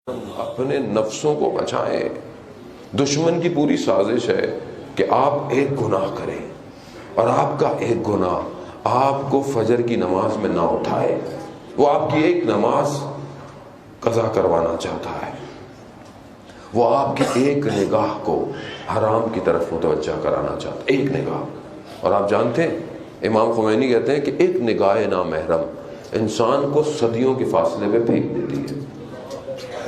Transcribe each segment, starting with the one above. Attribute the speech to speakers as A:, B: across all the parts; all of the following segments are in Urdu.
A: اپنے نفسوں کو بچائیں. دشمن کی پوری سازش ہے کہ آپ ایک گناہ کریں اور آپ کا ایک گناہ آپ کو فجر کی نماز میں نہ اٹھائے. وہ آپ کی ایک نماز قضا کروانا چاہتا ہے. وہ آپ کی ایک نگاہ کو حرام کی طرف متوجہ کرانا چاہتا ہے. ایک نگاہ. اور آپ جانتے ہیں امام خمینی کہتے ہیں کہ ایک نگاہ نامحرم انسان کو صدیوں کے فاصلے میں پھینک دیتی ہے.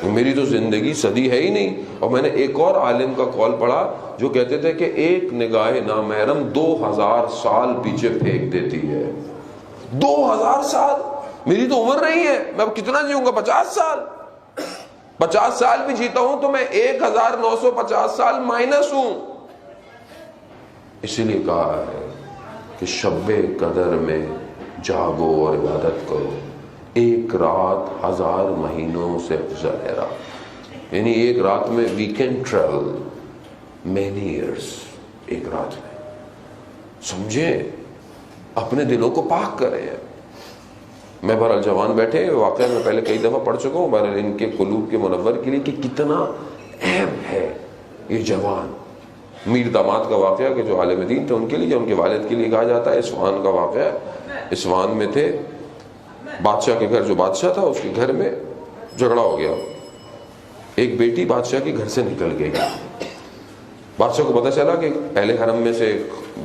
A: میری تو زندگی صدی ہے ہی نہیں. اور میں نے ایک اور عالم کا قول پڑھا جو کہتے تھے کہ ایک نگاہ نامحرم 2000 سال پیچھے پھینک دیتی ہے. 2000 سال. میری تو عمر نہیں ہے, میں کتنا جیوں گا؟ 50 سال. 50 سال بھی جیتا ہوں تو میں 1950 سال مائنس ہوں. اسی لیے کہا ہے کہ شب قدر میں جاگو اور عبادت کرو. ایک رات 1000 مہینوں سے افضل ہے رات. یعنی ایک رات میں we can travel many years. ایک رات میں سمجھیں, اپنے دلوں کو پاک کریں. میں بہرحال جوان بیٹھے واقعہ میں پہلے کئی دفعہ پڑھ چکا ہوں بہرحال ان کے قلوب کے منور کے لیے کہ کتنا اہم ہے یہ جوان. میر داماد کا واقعہ کہ جو عالم دین تھے ان کے لیے, ان کے والد کے لیے کہا جاتا ہے. اصفہان کا واقعہ. اصفہان میں تھے, بادشاہ کے گھر جو بادشاہ تھا اس کے گھر میں جھگڑا ہو گیا. ایک بیٹی بادشاہ کے گھر سے نکل گئی. بادشاہ کو پتا چلا کہ اہل حرم میں سے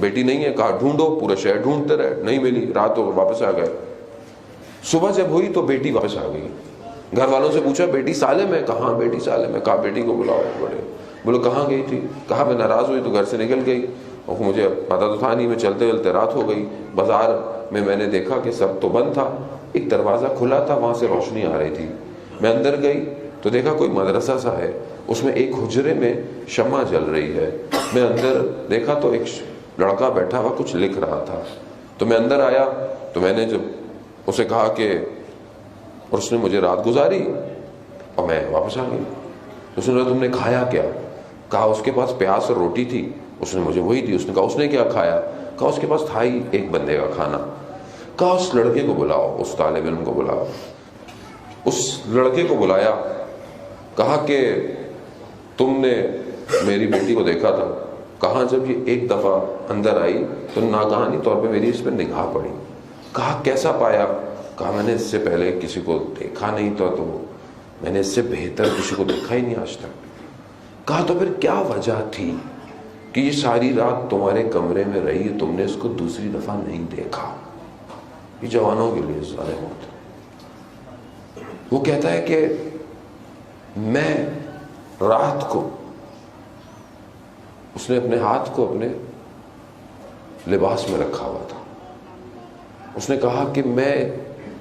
A: بیٹی نہیں ہے. کہا ڈھونڈو, پورا شہر ڈھونڈتے رہے, نہیں ملی. رات ہو واپس آ گئے. صبح جب ہوئی تو بیٹی واپس آ گئی. گھر والوں سے پوچھا بیٹی سالم ہے؟ کہاں بیٹی سالم ہے. کہا بیٹی کو بلاؤ. بڑے بولو کہاں گئی تھی؟ کہا میں ناراض ہوئی تو گھر سے نکل گئی. اور مجھے پتا تو تھا نہیں, میں چلتے چلتے رات ہو گئی. بازار میں نے دیکھا کہ سب تو بند تھا, ایک دروازہ کھلا تھا, وہاں سے روشنی آ رہی تھی. میں اندر گئی تو دیکھا کوئی مدرسہ سا ہے, اس میں ایک حجرے میں شمع جل رہی ہے. میں اندر دیکھا تو ایک لڑکا بیٹھا ہوا کچھ لکھ رہا تھا. تو میں اندر آیا تو میں نے جب اسے کہا کہ, اور اس نے مجھے رات گزاری اور میں واپس آ گئی. اس نے کہا تم نے کھایا کیا؟ کہا اس کے پاس پیاز اور روٹی تھی, اس نے مجھے وہی دی. اس نے کہا اس نے کیا کھایا؟ کہا اس کے پاس تھا ہی ایک بندے کا کھانا. کہا اس لڑکے کو بلاؤ, اس طالب علم کو بلاؤ. اس لڑکے کو بلایا. کہا کہ تم نے میری بیٹی کو دیکھا تھا؟ کہا جب یہ ایک دفعہ اندر آئی تو ناگہانی طور پہ میری اس پہ نگاہ پڑی. کہا کیسا پایا؟ کہا میں نے اس سے پہلے کسی کو دیکھا نہیں تھا, تو میں نے اس سے بہتر کسی کو دیکھا ہی نہیں آج تک. کہا تو پھر کیا وجہ تھی کہ یہ ساری رات تمہارے کمرے میں رہی, تم نے اس کو دوسری دفعہ نہیں دیکھا؟ یہ جوانوں کے لیے ظالم ہوتا. وہ کہتا ہے کہ میں رات کو, اس نے اپنے ہاتھ کو اپنے لباس میں رکھا ہوا تھا. اس نے کہا کہ میں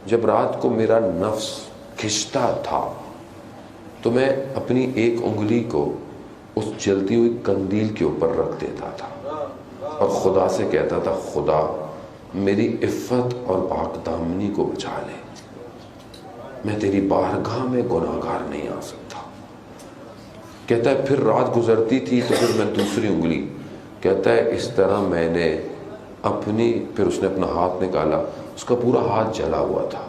A: جب رات کو میرا نفس کھنچتا تھا تو میں اپنی ایک انگلی کو اس جلتی ہوئی قندیل کے اوپر رکھ دیتا تھا اور خدا سے کہتا تھا خدا میری عفت اور پاک دامنی کو بچا لے, میں تیری بارگاہ میں گناہگار نہیں آ سکتا. کہتا ہے پھر رات گزرتی تھی تو پھر میں دوسری انگلی, کہتا ہے اس طرح میں نے اپنی, پھر اس نے اپنا ہاتھ نکالا, اس کا پورا ہاتھ جلا ہوا تھا.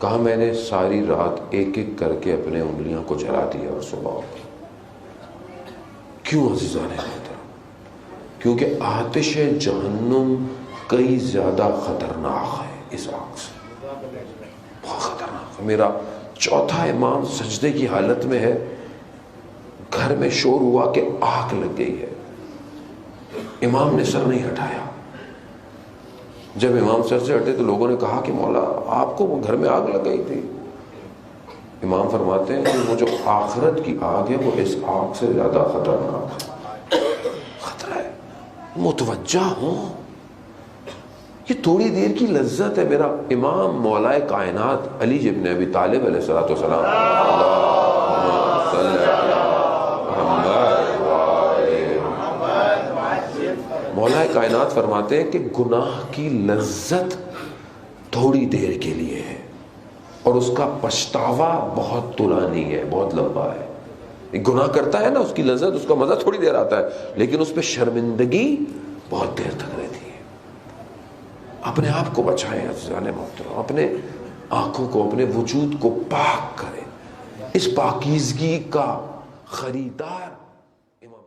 A: کہا میں نے ساری رات ایک ایک کر کے اپنے انگلیاں کو جلا دیا اور صبح ہو گئی. کیوں عزیزان محترم؟ کیونکہ آتش جہنم کئی زیادہ خطرناک ہے اس آگ سے, بہت خطرناک ہے. میرا چوتھا امام سجدے کی حالت میں ہے, گھر میں شور ہوا کہ آگ لگ گئی ہے. امام نے سر نہیں ہٹایا. جب امام سر سے ہٹے تو لوگوں نے کہا کہ مولا آپ کو گھر میں آگ لگ گئی تھی. امام فرماتے ہیں کہ وہ جو آخرت کی آگ ہے وہ اس آگ سے زیادہ خطرناک ہے. خطرہ ہے, متوجہ ہوں. یہ تھوڑی دیر کی لذت ہے. میرا امام مولا کائنات علی ابن ابی طالب علیہ الصلوۃ والسلام, اللہم صلی علی محمد وآل محمد, مولا کائنات فرماتے ہیں کہ گناہ کی لذت تھوڑی دیر کے لیے ہے اور اس کا پچھتاوا بہت طولانی ہے, بہت لمبا ہے. گناہ کرتا ہے نا, اس کی لذت, اس کا مزہ تھوڑی دیر آتا ہے, لیکن اس پہ شرمندگی بہت دیر تک رہتی ہے. اپنے آپ کو بچائیں عزیزان محترم, اپنے آنکھوں کو, اپنے وجود کو پاک کریں. اس پاکیزگی کا خریدار امام زمان